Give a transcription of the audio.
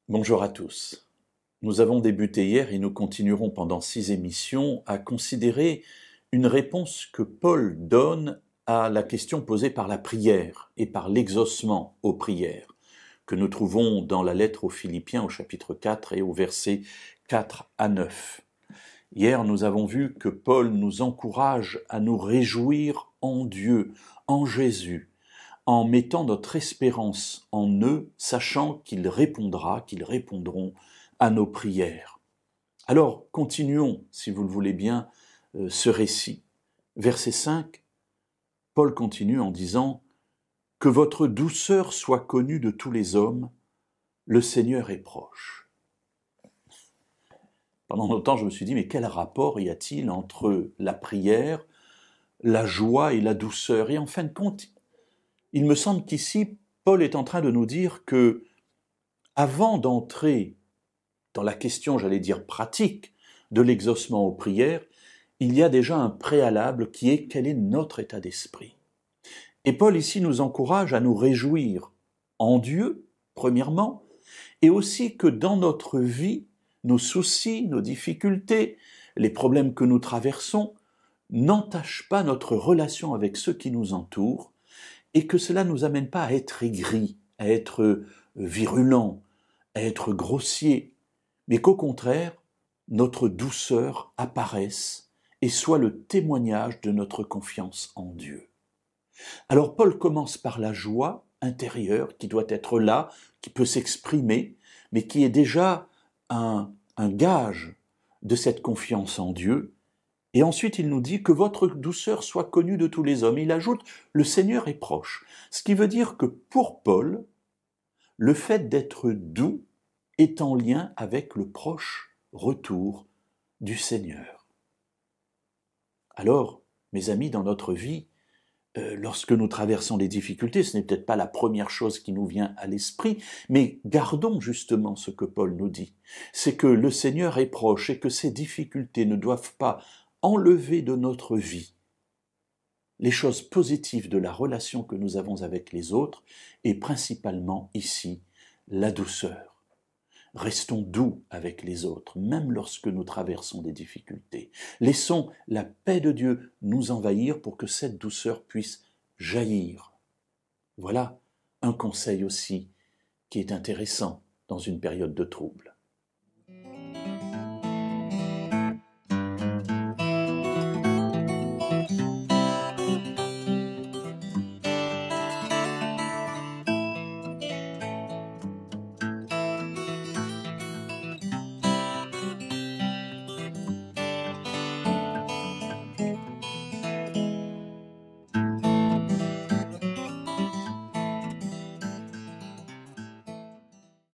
Bonjour à tous. Nous avons débuté hier et nous continuerons pendant 6 émissions à considérer une réponse que Paul donne à la question posée par la prière et par l'exaucement aux prières, que nous trouvons dans la lettre aux Philippiens au chapitre 4 et au verset 4 à 9. Hier, nous avons vu que Paul nous encourage à nous réjouir en Dieu, en Jésus, en mettant notre espérance en eux, sachant qu'il répondra, qu'ils répondront à nos prières. Alors, continuons, si vous le voulez bien, ce récit. Verset 5, Paul continue en disant « Que votre douceur soit connue de tous les hommes, le Seigneur est proche. » Pendant longtemps, je me suis dit, mais quel rapport y a-t-il entre la prière, la joie et la douceur? Et en fin de compte, il me semble qu'ici, Paul est en train de nous dire que, avant d'entrer dans la question, j'allais dire pratique, de l'exaucement aux prières, il y a déjà un préalable qui est quel est notre état d'esprit. Et Paul ici nous encourage à nous réjouir en Dieu, premièrement, et aussi que dans notre vie, nos soucis, nos difficultés, les problèmes que nous traversons, n'entachent pas notre relation avec ceux qui nous entourent, et que cela ne nous amène pas à être aigris, à être virulents, à être grossiers, mais qu'au contraire, notre douceur apparaisse et soit le témoignage de notre confiance en Dieu. Alors Paul commence par la joie intérieure qui doit être là, qui peut s'exprimer, mais qui est déjà un gage de cette confiance en Dieu. Et ensuite, il nous dit que votre douceur soit connue de tous les hommes. Il ajoute, le Seigneur est proche. Ce qui veut dire que pour Paul, le fait d'être doux est en lien avec le proche retour du Seigneur. Alors, mes amis, dans notre vie, lorsque nous traversons les difficultés, ce n'est peut-être pas la première chose qui nous vient à l'esprit, mais gardons justement ce que Paul nous dit. C'est que le Seigneur est proche et que ces difficultés ne doivent pas enlever de notre vie les choses positives de la relation que nous avons avec les autres et principalement ici, la douceur. Restons doux avec les autres, même lorsque nous traversons des difficultés. Laissons la paix de Dieu nous envahir pour que cette douceur puisse jaillir. Voilà un conseil aussi qui est intéressant dans une période de trouble.